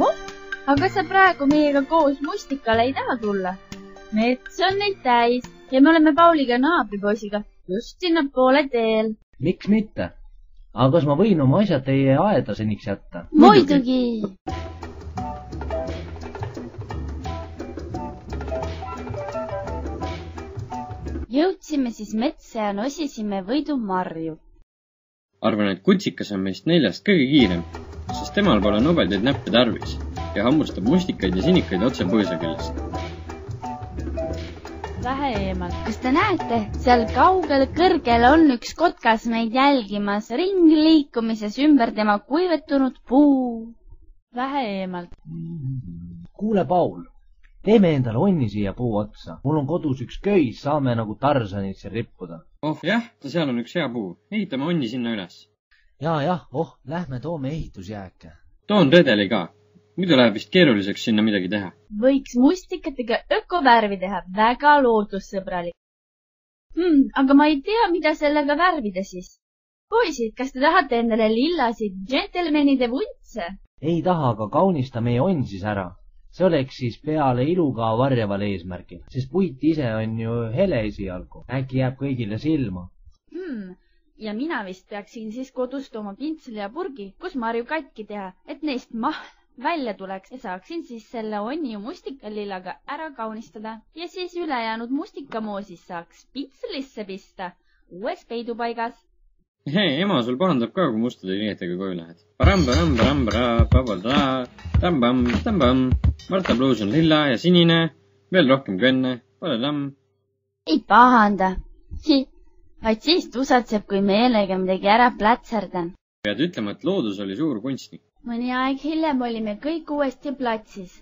Voh, aga sa praegu meiega koos mustikale ei taha tulla? Mets on neid täis ja me oleme Pauliga naabripoisiga just sinna poole teel. Miks mitte? Aga kas ma võin oma asjad teie aeda seniks jätta? Muidugi! Jõudsime siis metsa ja nosisime võidu marju. Arvan, et kutsikas on meist 4 kõige kiirem, sest temal pole nobedaid näppe tarvis ja hammustab mustikaid ja sinikaid otse põõsa küljest. Vähe eemalt. Kas te näete? Seal kaugel kõrgel on üks kotkas meid jälgimas ringliikumises ümber tema kuivetunud puu. Vähe eemalt. Kuule, Paul, teeme endale onni siia puu otsa. Mul on kodus üks köis, saame nagu Tarzanit siin rippuda. Oh jah, seal on üks hea puu. Ehitame onni sinna üles. Jah, lähme toome ehitusjääke. Toon redeli ka. Muidu läheb vist keeruliseks sinna midagi teha. Võiks mustikatega ökovärvi teha, väga loodussõbralik. Aga ma ei tea, mida sellega värvida siis. Poisid, kas te tahate endale lillasid džentelmenide vuntse? Ei taha, aga kaunista meie onn siis ära. See oleks siis peale iluga varjaval eesmärgil, sest puit ise on ju hele esialgu. Äkki jääb kõigile silma. Ja mina vist peaksin siis kodust oma pintsli ja purgi, kus marju katki teha, et neist välja tuleks ja saaksin siis selle onni mustikalillaga ära kaunistada ja siis ülejäänud mustikamoosist saaks pitslisse pista uues peidupaigas. Ema sul pahandab ka, kui mustade riietega koju lähed. Param-param-param-param, pabalda, tambam-tambam. Marta bluus on lilla ja sinine, veel rohkem kui enne, paladam. Ei pahanda, vaid siis tusatseb, kui meelega midagi ära plätserdan. Pead ütlema, et loodus oli suur kunstnik. Mõni aeg hiljem olime kõik uuesti platsis.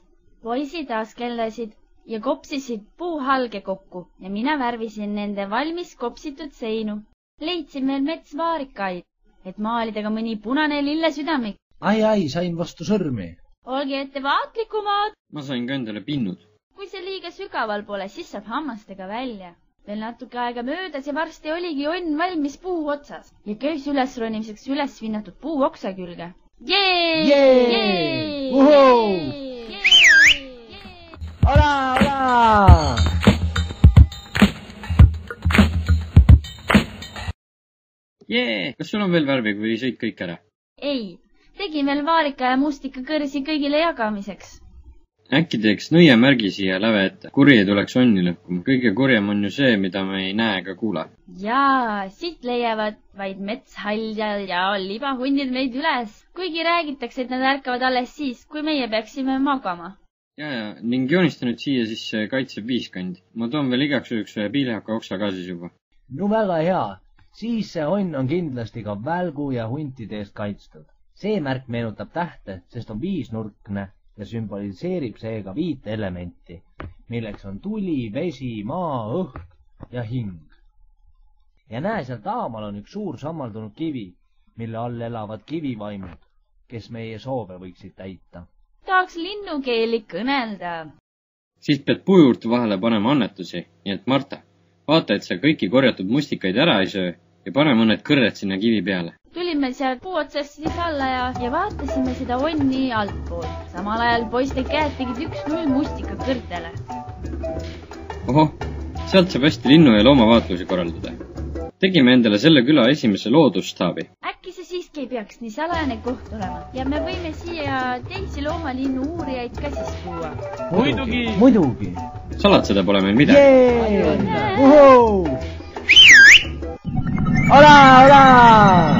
Poisid askeldasid ja kopsisid puuhalge kokku ja mina värvisin nende valmis kopsitud seinu. Leidsin veel metsvaarikaid, et maalida ka mõni punane lille südamik. Ai, sain vastu sõrmi. Olge ettevaatlikumad. Ma sain ka endale pinnud. Kui see liiga sügaval pole, siis saab hammastega välja. Veel natuke aega möödas ja varsti oligi onn valmis puu otsas ja köis ülesronimiseks üles vinnatud puu oksa külge. Jee! Ola! Jee! Kas sul on veel värvi, kui sõid kõik ära? Ei, tegin veel vaarika ja mustika kõrsi kõigile jagamiseks. Äkki teeks nõiemärgi siia läve ette. Kuri ei tuleks onni lõhkuma. Kõige kurjem on ju see, mida me ei näe ega kuule. Jaa, siit leiavad vaid metshaljad ja libahundid meid üles. Kuigi räägitakse, et nad ärkavad alles siis, kui meie peaksime magama. Ja, ning joonistanud siia siis kaitsev viiskand. Ma toon veel igaks üheks piilhaka oksa ka siis juba. No väga hea. Siis see onn on kindlasti ka välgu ja huntide eest kaitstud. See märk meenutab tähte, sest on viisnurkne ja sümboliseerib seega 5 elementi, milleks on tuli, vesi, maa, õhk ja hing. Ja näe, seal taamal on üks suur sammaldunud kivi, mille all elavad kivivaimud, kes meie soove võiksid täita. Tahaks linnukeeli kõnelda. Siis pead puu juurde vahele panema annetusi, nii et Marta, vaata, et sa kõiki korjatud mustikaid ära ei söö ja pane mõned kõrred sinna kivi peale. Tulime seal puu otsast siis alla ja vaatasime seda onni altpoolt. Samal ajal poiste käed tegid 1-0 mustika kõrtele. Ohoh, sealt saab hästi linnu- ja loomavaatlusi korraldada. Tegime endale selle küla esimese loodustaabi. Äkki see siiski ei peaks nii salajane koht olema ja me võime siia teisi loomalinnu uurijaid ka siis tuua. Muidugi. Salatseda pole meil midagi. Ola!